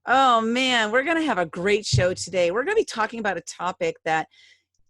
Oh man, we're going to have a great show today. We're going to be talking about a topic that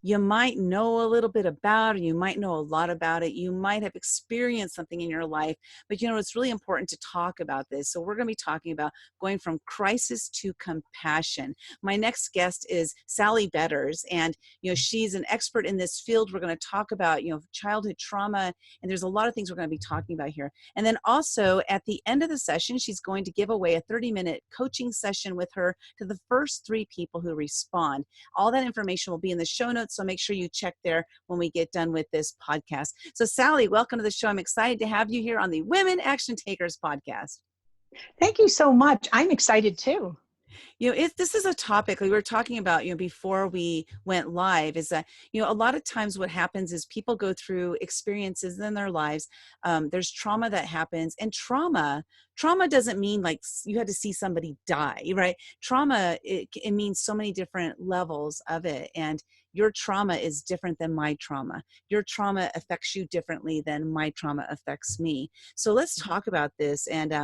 you might know a little bit about, or you might know a lot about it. You might have experienced something in your life, but it's really important to talk about this. So we're going to be talking about going from crisis to compassion. My next guest is Sally Betters, and she's an expert in this field. We're going to talk about childhood trauma, and there's a lot of things we're going to be talking about here. And then also at the end of the session, she's going to give away a 30-minute coaching session with her to the first 3 people who respond. All that information will be in the show notes, so make sure you check there when we get done with this podcast. So Sally, welcome to the show. I'm excited to have you here on the Women Action Takers podcast. Thank you so much. I'm excited too. This is a topic we were talking about, before we went live, is that, a lot of times what happens is people go through experiences in their lives. There's trauma that happens, and trauma doesn't mean like you had to see somebody die, right? Trauma, it means so many different levels of it. And your trauma is different than my trauma. Your trauma affects you differently than my trauma affects me. So let's talk about this and,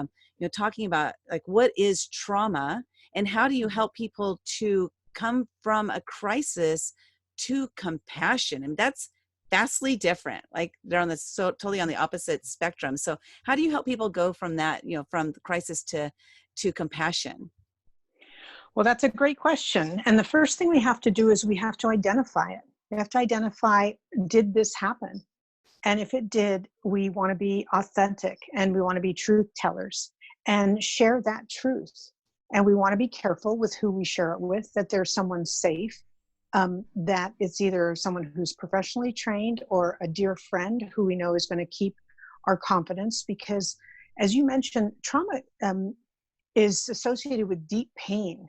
talking about like, what is trauma? And how do you help people to come from a crisis to compassion? And that's vastly different. Like they're totally on the opposite spectrum. So how do you help people go from that, from the crisis to compassion? Well, that's a great question. And the first thing we have to do is we have to identify it. We have to identify, did this happen? And if it did, we want to be authentic and we want to be truth tellers and share that truth. And we want to be careful with who we share it with, that there's someone safe, that it's either someone who's professionally trained or a dear friend who we know is going to keep our confidence. Because as you mentioned, trauma is associated with deep pain,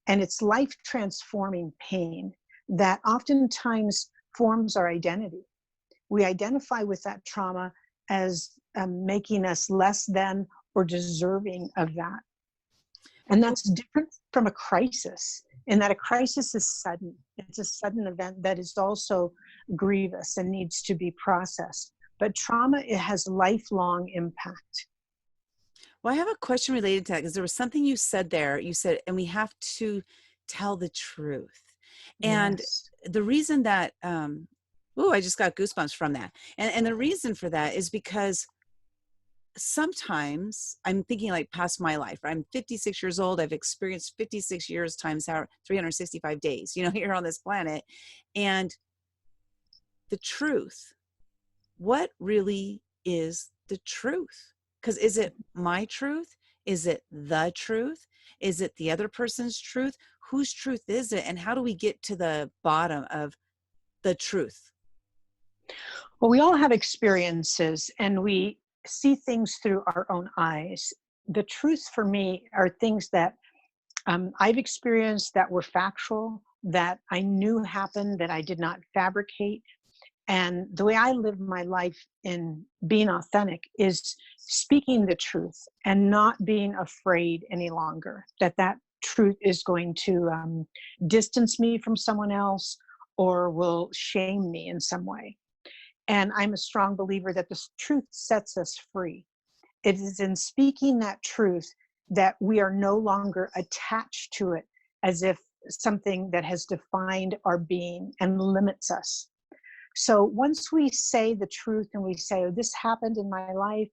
and it's life-transforming pain that oftentimes forms our identity. We identify with that trauma as making us less than or deserving of that. And that's different from a crisis, in that a crisis is sudden. It's a sudden event that is also grievous and needs to be processed. But trauma, it has lifelong impact. Well, I have a question related to that, because there was something you said there. You said, and we have to tell the truth. And Yes. the reason that, I just got goosebumps from that. And the reason for that is because sometimes I'm thinking like past my life. I'm 56 years old. I've experienced 56 years times 365 days, here on this planet. And the truth, what really is the truth? Because is it my truth? Is it the truth? Is it the other person's truth? Whose truth is it? And how do we get to the bottom of the truth? Well, we all have experiences and we see things through our own eyes. The truth for me are things that I've experienced that were factual, that I knew happened, that I did not fabricate. And the way I live my life in being authentic is speaking the truth and not being afraid any longer that truth is going to distance me from someone else or will shame me in some way. And I'm a strong believer that the truth sets us free. It is in speaking that truth that we are no longer attached to it as if something that has defined our being and limits us. So once we say the truth and we say, oh, this happened in my life,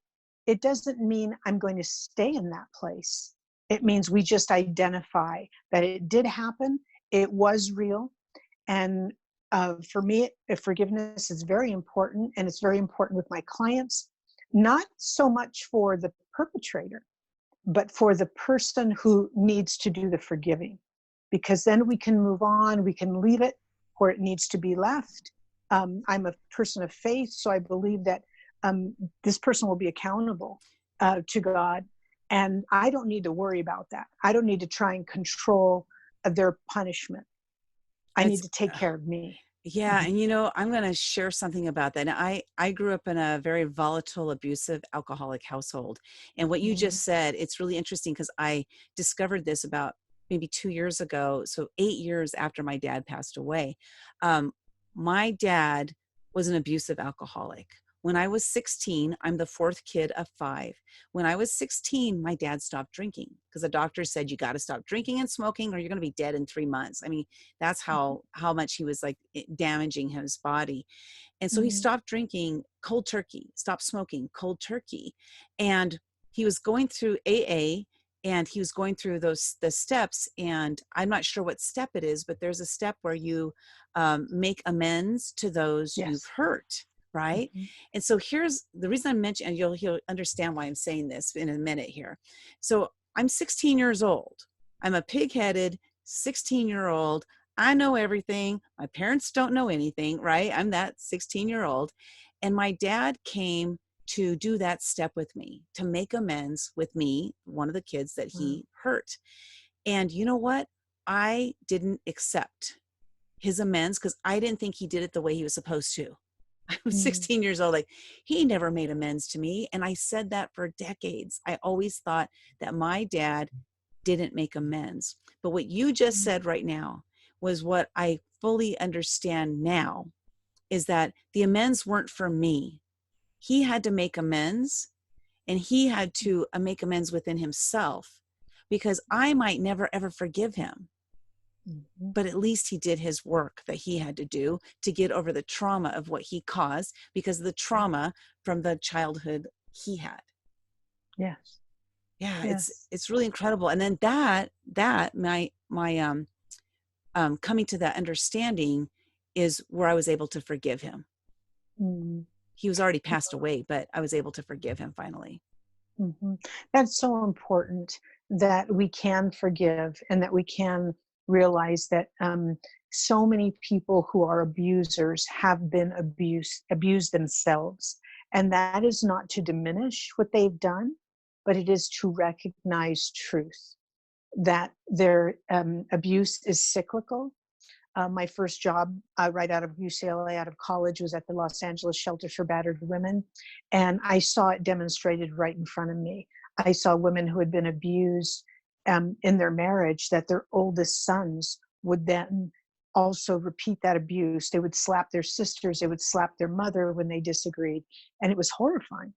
it doesn't mean I'm going to stay in that place. It means we just identify that it did happen, it was real. And for me, forgiveness is very important, and it's very important with my clients, not so much for the perpetrator, but for the person who needs to do the forgiving, because then we can move on, we can leave it where it needs to be left. I'm a person of faith, so I believe that this person will be accountable to God, and I don't need to worry about that. I don't need to try and control their punishment. I need to take care of me. Yeah. And, I'm going to share something about that. Now, I grew up in a very volatile, abusive, alcoholic household. And what you just said, it's really interesting because I discovered this about maybe 2 years ago. So 8 years after my dad passed away. My dad was an abusive alcoholic. When I was 16, I'm the fourth kid of 5. When I was 16, my dad stopped drinking because the doctor said, you got to stop drinking and smoking or you're going to be dead in 3 months. I mean, that's how much he was like damaging his body. And so he Mhm. stopped drinking cold turkey, stopped smoking cold turkey. And he was going through AA, and he was going through the steps. And I'm not sure what step it is, but there's a step where you make amends to those you've Yes. hurt. Right. Mhm. And so here's the reason I'm mentioning, and you'll understand why I'm saying this in a minute here. So I'm 16 years old. I'm a pig-headed 16-year-old. I know everything. My parents don't know anything, right? I'm that 16-year-old. And my dad came to do that step with me, to make amends with me, one of the kids that Wow. he hurt. And you know what? I didn't accept his amends because I didn't think he did it the way he was supposed to. I was Mm. 16 years old. Like, he never made amends to me. And I said that for decades. I always thought that my dad didn't make amends. But what you just Mm. said right now was what I fully understand now, is that the amends weren't for me. He had to make amends, and he had to make amends within himself, because I might never ever forgive him. Mhm. But at least he did his work that he had to do to get over the trauma of what he caused because of the trauma from the childhood he had. Yes. Yeah, Yes. it's really incredible. And then that my coming to that understanding is where I was able to forgive him. Mm. He was already passed away, but I was able to forgive him finally. Mhm. That's so important that we can forgive and that we can realize that so many people who are abusers have been abused themselves. And that is not to diminish what they've done, but it is to recognize truth that their abuse is cyclical. My first job right out of UCLA, out of college, was at the Los Angeles Shelter for Battered Women. And I saw it demonstrated right in front of me. I saw women who had been abused in their marriage, that their oldest sons would then also repeat that abuse. They would slap their sisters, they would slap their mother when they disagreed. And it was horrifying.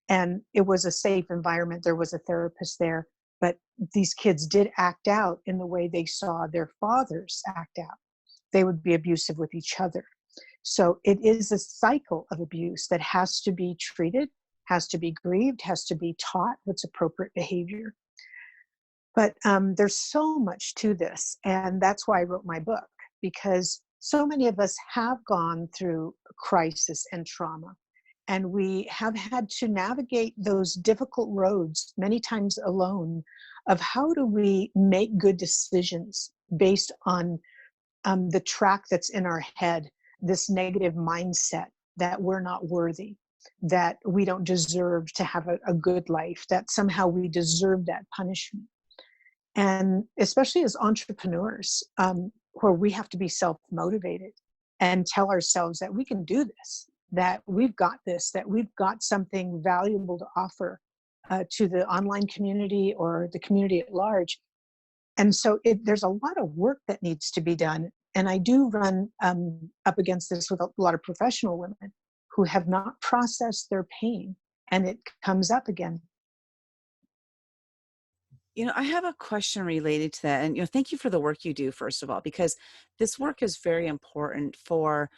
And it was a safe environment. There was a therapist there. But these kids did act out in the way they saw their fathers act out. They would be abusive with each other. So it is a cycle of abuse that has to be treated, has to be grieved, has to be taught what's appropriate behavior. But there's so much to this. And that's why I wrote my book, because so many of us have gone through crisis and trauma. And we have had to navigate those difficult roads, many times alone, of how do we make good decisions based on the track that's in our head, this negative mindset that we're not worthy, that we don't deserve to have a good life, that somehow we deserve that punishment. And especially as entrepreneurs, where we have to be self motivated and tell ourselves that we can do this, that we've got this, that we've got something valuable to offer to the online community or the community at large. And so there's a lot of work that needs to be done. And I do run up against this with a lot of professional women who have not processed their pain, and it comes up again. I have a question related to that. And, thank you for the work you do, first of all, because this work is very important for,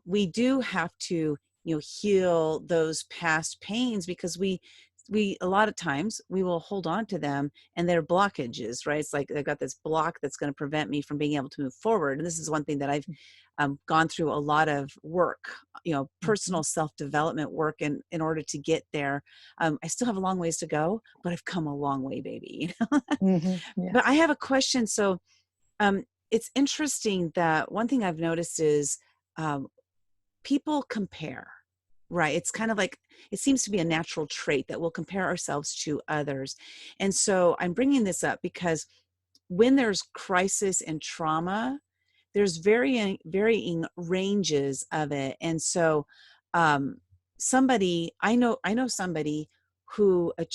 we do have to, heal those past pains, because a lot of times we will hold on to them and they're blockages, right? It's like they've got this block that's going to prevent me from being able to move forward. And this is one thing that I've gone through a lot of work, Mhm. personal self-development work in order to get there. I still have a long ways to go, but I've come a long way, baby. Mhm. But I Yes. have a question. So it's interesting that one thing I've noticed is um, people compare, right? It's kind of like, it seems to be a natural trait that we'll compare ourselves to others. And so I'm bringing this up because when there's crisis and trauma, there's varying ranges of it. And so um, I know somebody who as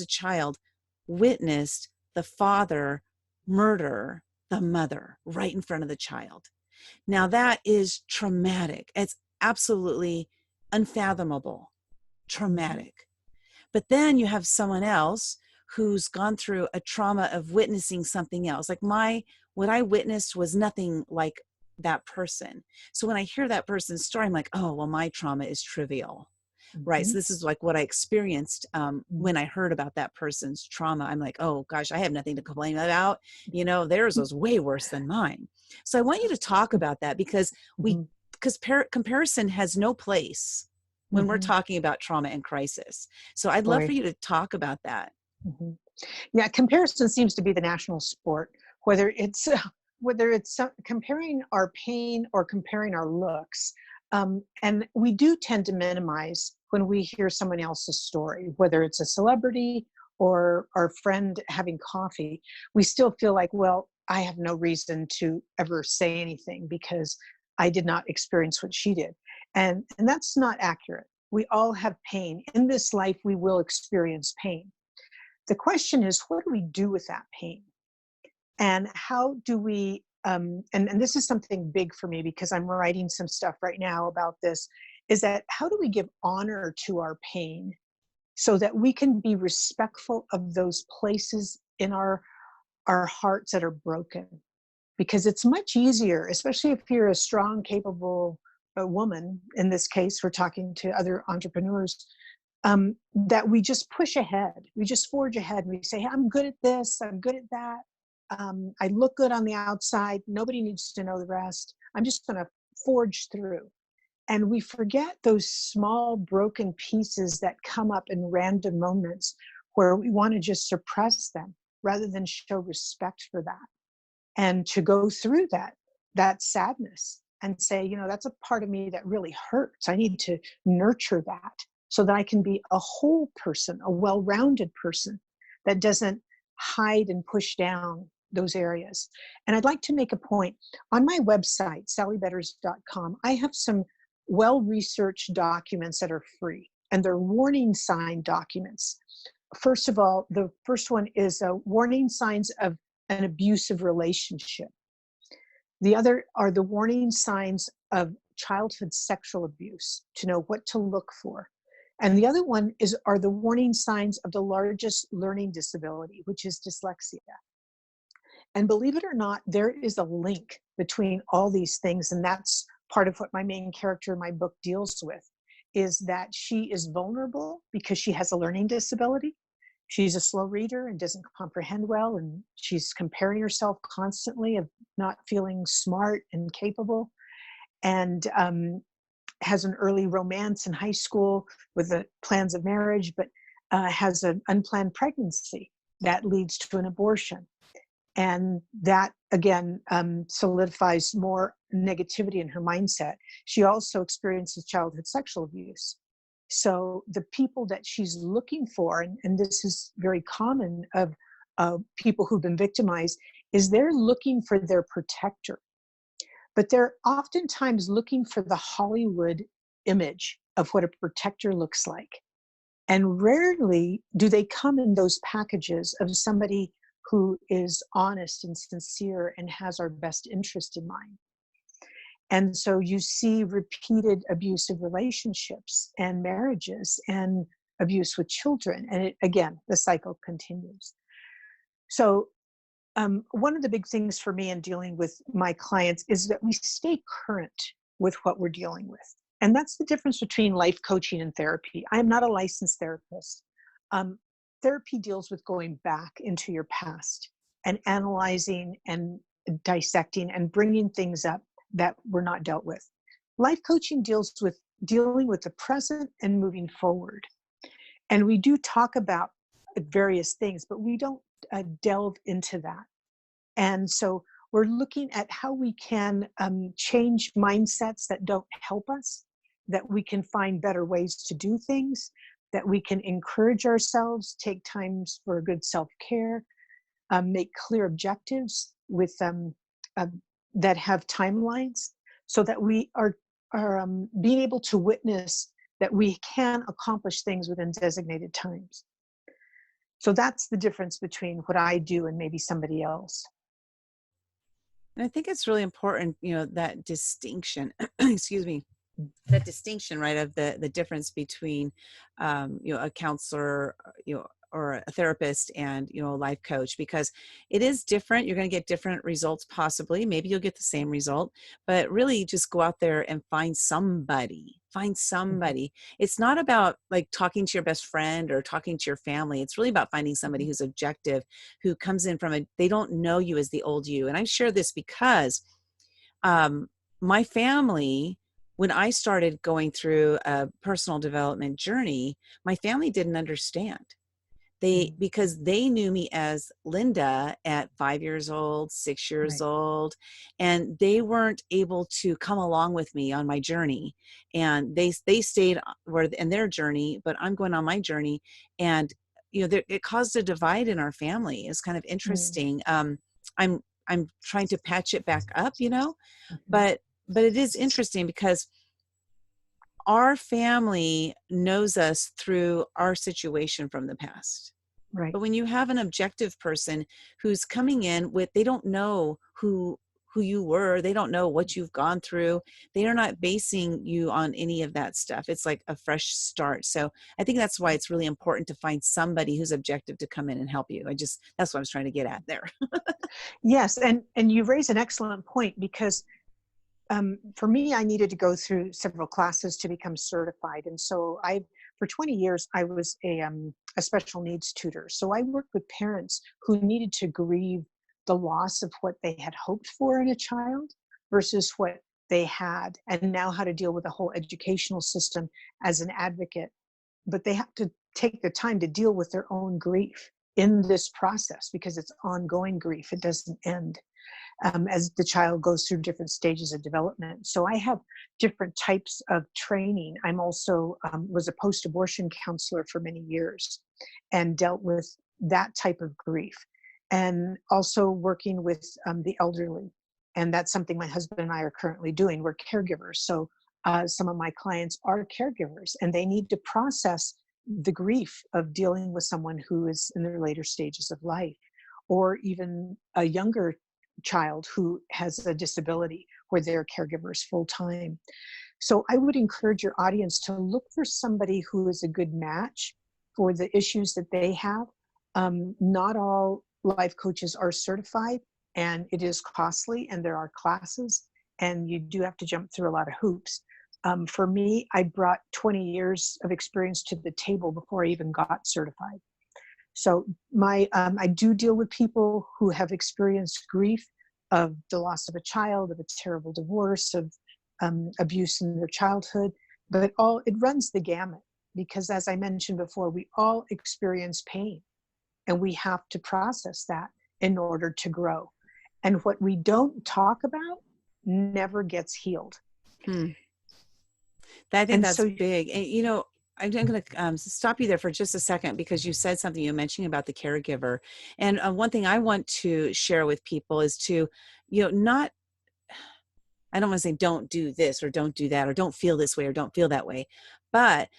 a child, witnessed the father murder the mother right in front of the child. Now that is traumatic. It's absolutely unfathomable, Mhm. traumatic. But then you have someone else who's gone through a trauma of witnessing something else. Like what I witnessed was nothing like that person. So when I hear that person's story, I'm like, oh, well, my trauma is trivial. Right. So Mhm. this is like what I experienced Mhm. when I heard about that person's trauma. I'm like, oh gosh, I have nothing to complain about. Theirs was way worse than mine. So I want you to talk about that because Mhm. comparison has no place when we're Mhm. talking about trauma and crisis. So I'd love for Boy. you to talk about that. Mhm. Yeah, comparison seems to be the national sport, whether it's comparing our pain or comparing our looks. And we do tend to minimize when we hear someone else's story, whether it's a celebrity or our friend having coffee. We still feel like, well, I have no reason to ever say anything because I did not experience what she did. And that's not accurate. We all have pain. In this life, we will experience pain. The question is, what do we do with that pain? And how do we, and this is something big for me because I'm writing some stuff right now about this, is that how do we give honor to our pain so that we can be respectful of those places in our hearts that are broken? Because it's much easier, especially if you're a strong, capable woman. In this case, we're talking to other entrepreneurs, that we just push ahead. We just forge ahead and we say, hey, I'm good at this, I'm good at that. I look good on the outside. Nobody needs to know the rest. I'm just going to forge through. And we forget those small broken pieces that come up in random moments where we want to just suppress them rather than show respect for that and to go through that sadness and say, that's a part of me that really hurts. I need to nurture that so that I can be a whole person, a well-rounded person that doesn't hide and push down those areas. And I'd like to make a point. On my website, sallybetters.com, I have some well-researched documents that are free, and they're warning sign documents. First of all, the first one is warning signs of an abusive relationship. The other are the warning signs of childhood sexual abuse, to know what to look for. And the other one are the warning signs of the largest learning disability, which is dyslexia. And believe it or not, there is a link between all these things. And that's part of what my main character in my book deals with, is that she is vulnerable because she has a learning disability. She's a slow reader and doesn't comprehend well. And she's comparing herself constantly of not feeling smart and capable. And has an early romance in high school with the plans of marriage, but has an unplanned pregnancy that leads to an abortion. And that, again, solidifies more negativity in her mindset. She also experiences childhood sexual abuse. So the people that she's looking for, and this is very common of people who've been victimized, is they're looking for their protector. But they're oftentimes looking for the Hollywood image of what a protector looks like. And rarely do they come in those packages of somebody who is honest and sincere and has our best interest in mind. And so you see repeated abusive relationships and marriages and abuse with children. And again, the cycle continues. So one of the big things for me in dealing with my clients is that we stay current with what we're dealing with. And that's the difference between life coaching and therapy. I am not a licensed therapist. Um, Therapy deals with going back into your past and analyzing and dissecting and bringing things up that were not dealt with. Life coaching deals with dealing with the present and moving forward. And we do talk about various things, but we don't delve into that. And so we're looking at how we can change mindsets that don't help us, that we can find better ways to do things, that we can encourage ourselves, take times for good self-care, make clear objectives with uh, that have timelines, so that we are being able to witness that we can accomplish things within designated times. So that's the difference between what I do and maybe somebody else. And I think it's really important, that distinction, excuse me, that distinction, right, of the difference between, a counselor, or a therapist and, a life coach, because it is different. You're going to get different results, possibly. Maybe you'll get the same result, but really just go out there and find Mhm. somebody. It's not about like talking to your best friend or talking to your family. It's really about finding somebody Mhm. who's objective, who comes in from they don't know you as the old you. And I share this because, um, my family, when I started going through a personal development journey, my family didn't understand. Mhm. Because they knew me as Linda at 5 years old, 6 years Right. old, and they weren't able to come along with me on my journey. And they stayed where in their journey, but I'm going on my journey. And it caused a divide in our family. It's kind of Mm. interesting. I'm I'm trying to patch it back up, Mhm. but it is interesting because our family knows us through our situation from the past. Right. But when you have an objective person who's coming in with, they don't know who you were, they don't know what you've gone through. They are not basing you on any of that stuff. It's like a fresh start. So I think that's why it's really important to find somebody who's objective to come in and help you. That's what I was trying to get at there. Yes, and you raise an excellent point because for me, I needed to go through several classes to become certified, and so for 20 years, I was a special needs tutor. So I worked with parents who needed to grieve the loss of what they had hoped for in a child versus what they had, and now how to deal with the whole educational system as an advocate. But they have to take the time to deal with their own grief in this process because it's ongoing grief. It doesn't end as the child goes through different stages of development. So I have different types of training. I'm also was a post-abortion counselor for many years and dealt with that type of grief, and also working with the elderly. And that's something my husband and I are currently doing. We're caregivers. So some of my clients are caregivers and they need to process the grief of dealing with someone who is in their later stages of life, or even a younger child who has a disability where they're caregivers full time. So I would encourage your audience to look for somebody who is a good match for the issues that they have. Not all life coaches are certified, and it is costly, and there are classes, and you do have to jump through a lot of hoops. For me, I brought 20 years of experience to the table before I even got certified. So I do deal with people who have experienced grief of the loss of a child, of a terrible divorce, of abuse in their childhood, but it runs the gamut because, as I mentioned before, we all experience pain, and we have to process that in order to grow. And what we don't talk about never gets healed. Hmm. I think And that's so, big. And, I'm going to stop you there for just a second because you said something, you mentioning about the caregiver. And one thing I want to share with people is to, not, I don't want to say don't do this or don't do that or don't feel this way or don't feel that way. But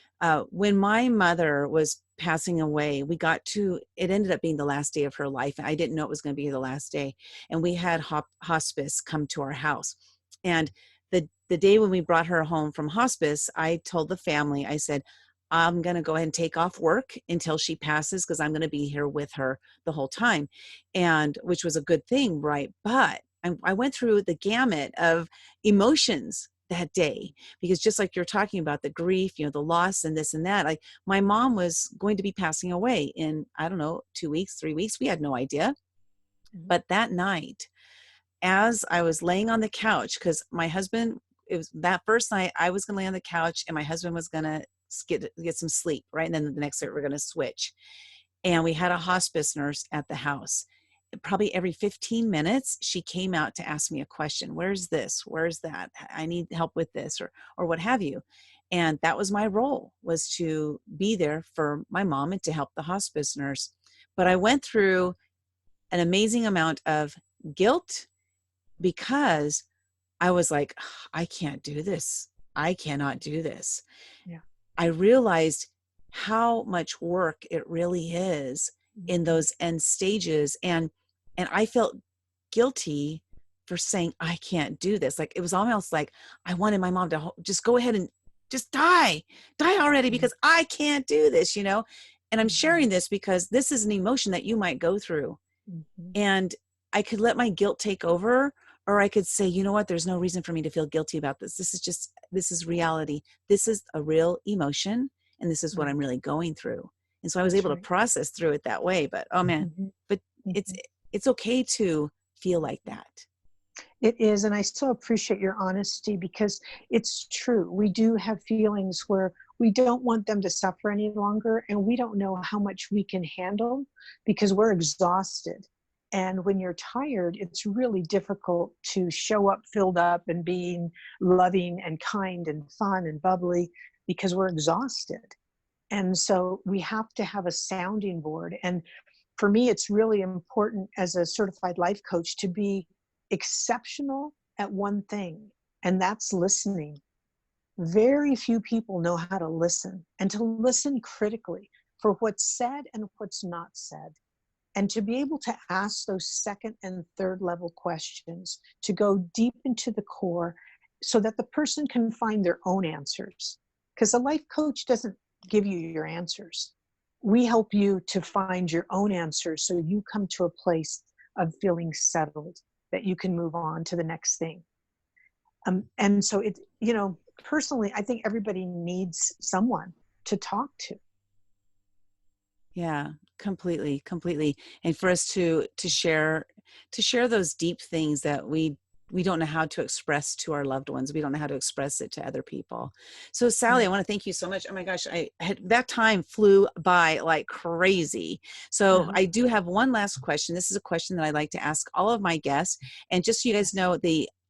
when my mother was passing away, it ended up being the last day of her life. I didn't know it was going to be the last day. And we had hospice come to our house. And the day when we brought her home from hospice, I told the family, I said, I'm going to go ahead and take off work until she passes because I'm going to be here with her the whole time. And which was a good thing, right? But I went through the gamut of emotions that day, because just like you're talking about the grief, the loss and this and that, like my mom was going to be passing away in, I don't know, 2 weeks, 3 weeks. We had no idea. But that night, as I was laying on the couch, because my husband, it was that first night I was going to lay on the couch and my husband was going to get some sleep, right? And then the next night we're going to switch. And we had a hospice nurse at the house. Probably every 15 minutes, she came out to ask me a question. Where's this? Where's that? I need help with this, or what have you. And that was my role, was to be there for my mom and to help the hospice nurse. But I went through an amazing amount of guilt because I was like, I can't do this. I cannot do this. yeah. I realized how much work it really is in Mhm. those end stages. And I felt guilty for saying, I can't do this. Like, it was almost like I wanted my mom to just go ahead and just die already, Mhm. because I can't do this, And I'm sharing Mhm. this because this is an emotion that you might go through. Mhm. And I could let my guilt take over, or I could say, you know what, there's no reason for me to feel guilty about this. This is reality. This is a real emotion. And this is what I'm Right. really going through. And so I was That's able to right. process through it that way. But oh man, Mhm. but it's, Mhm. it's okay to feel like that. It is, and I so appreciate your honesty because it's true. We do have feelings where we don't want them to suffer any longer, and we don't know how much we can handle because we're exhausted. And when you're tired, it's really difficult to show up filled up and being loving and kind and fun and bubbly because we're exhausted. And so we have to have a sounding board. And for me, it's really important as a certified life coach to be exceptional at one thing, and that's listening. Very few people know how to listen, and to listen critically for what's said and what's not said. And to be able to ask those second and third level questions, to go deep into the core so that the person can find their own answers. Because a life coach doesn't give you your answers. We help you to find your own answers so you come to a place of feeling settled, that you can move on to the next thing. And so personally, I think everybody needs someone to talk to. Yeah, completely, completely. And for us to share those deep things that we don't know how to express to our loved ones. We don't know how to express it to other people. So Sally, I Mm. want to thank you so much. Oh my gosh, that time flew by like crazy. So Uh-huh. I do have one last question. This is a question that I like to ask all of my guests. And just so you guys Yes. know,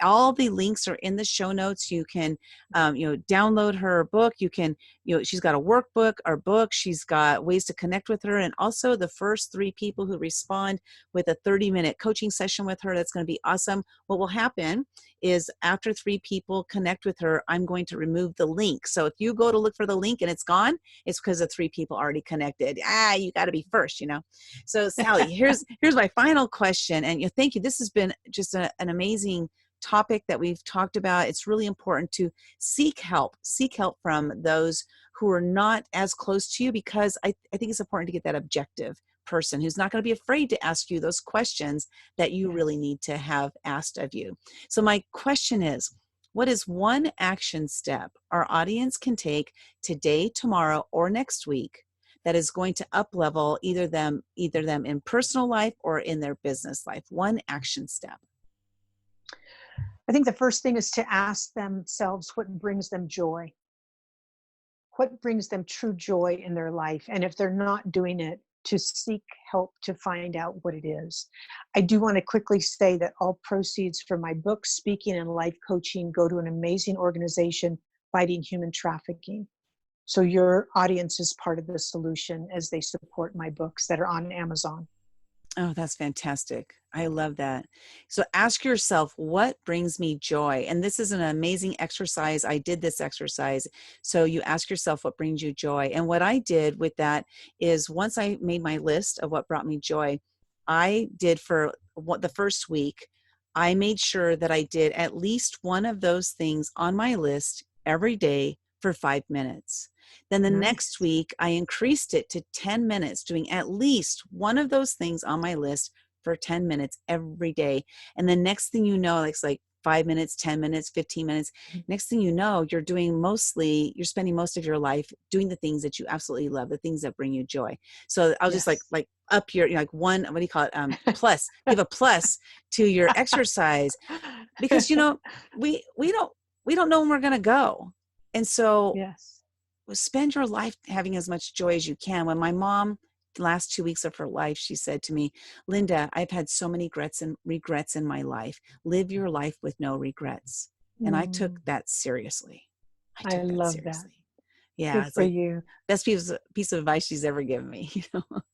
all the links are in the show notes. You can, download her book. You can, she's got a workbook or book. She's got ways to connect with her. And also the first 3 people who respond with a 30-minute coaching session with her, that's going to be awesome. What will happen is after 3 people connect with her, I'm going to remove the link. So if you go to look for the link and it's gone, it's because the 3 people already connected. You got to be first. So Sally, here's my final question. And thank you. This has been just an amazing topic that we've talked about. It's really important to seek help from those who are not as close to you, because I think it's important to get that objective person who's not going to be afraid to ask you those questions that you really Yes. need to have asked of you. So my question is, what is one action step our audience can take today, tomorrow, or next week that is going to up level either them in personal life or in their business life? One action step. I think the first thing is to ask themselves what brings them joy. What brings them true joy in their life? And if they're not doing it, to seek help to find out what it is. I do want to quickly say that all proceeds from my book, speaking, and life coaching go to an amazing organization fighting human trafficking. So your audience is part of the solution as they support my books that are on Amazon. Oh, that's fantastic. I love that. So ask yourself, what brings me joy? And this is an amazing exercise. I did this exercise. So you ask yourself what brings you joy. And what I did with that is, once I made my list of what brought me joy, I did for the first week, I made sure that I did at least one of those things on my list every day for 5 minutes. Then the next Nice. week, I increased it to 10 minutes, doing at least one of those things on my list for 10 minutes every day. And the next thing you know, like, it's like 5 minutes, 10 minutes, 15 minutes. Next thing you know, you're spending most of your life doing the things that you absolutely love, the things that bring you joy. So I'll just Yes. like up your, like one, what do you call it? Plus, give a plus to your exercise, because, we don't know when we're going to go. And so Yes. spend your life having as much joy as you can. When my mom, the last 2 weeks of her life, she said to me, Linda, I've had so many regrets in my life. Live your life with no regrets. And I took Mm, that seriously. I I took that love that. seriously. Yeah, Good it's for like you. best piece of advice she's ever given me.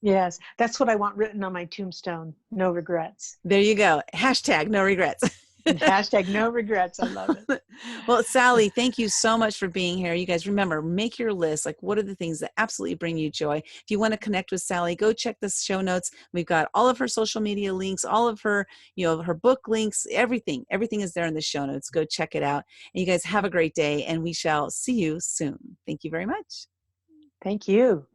Yes, that's what I want written on my tombstone. No regrets. There you go. Hashtag no regrets. Hashtag no regrets. I love it. Well, Sally, thank you so much for being here. You guys remember, make your list. Like, what are the things that absolutely bring you joy? If you want to connect with Sally, go check the show notes. We've got all of her social media links, all of her, her book links, everything. Everything is there in the show notes. Go check it out. And you guys have a great day, and we shall see you soon. Thank you very much. Thank you.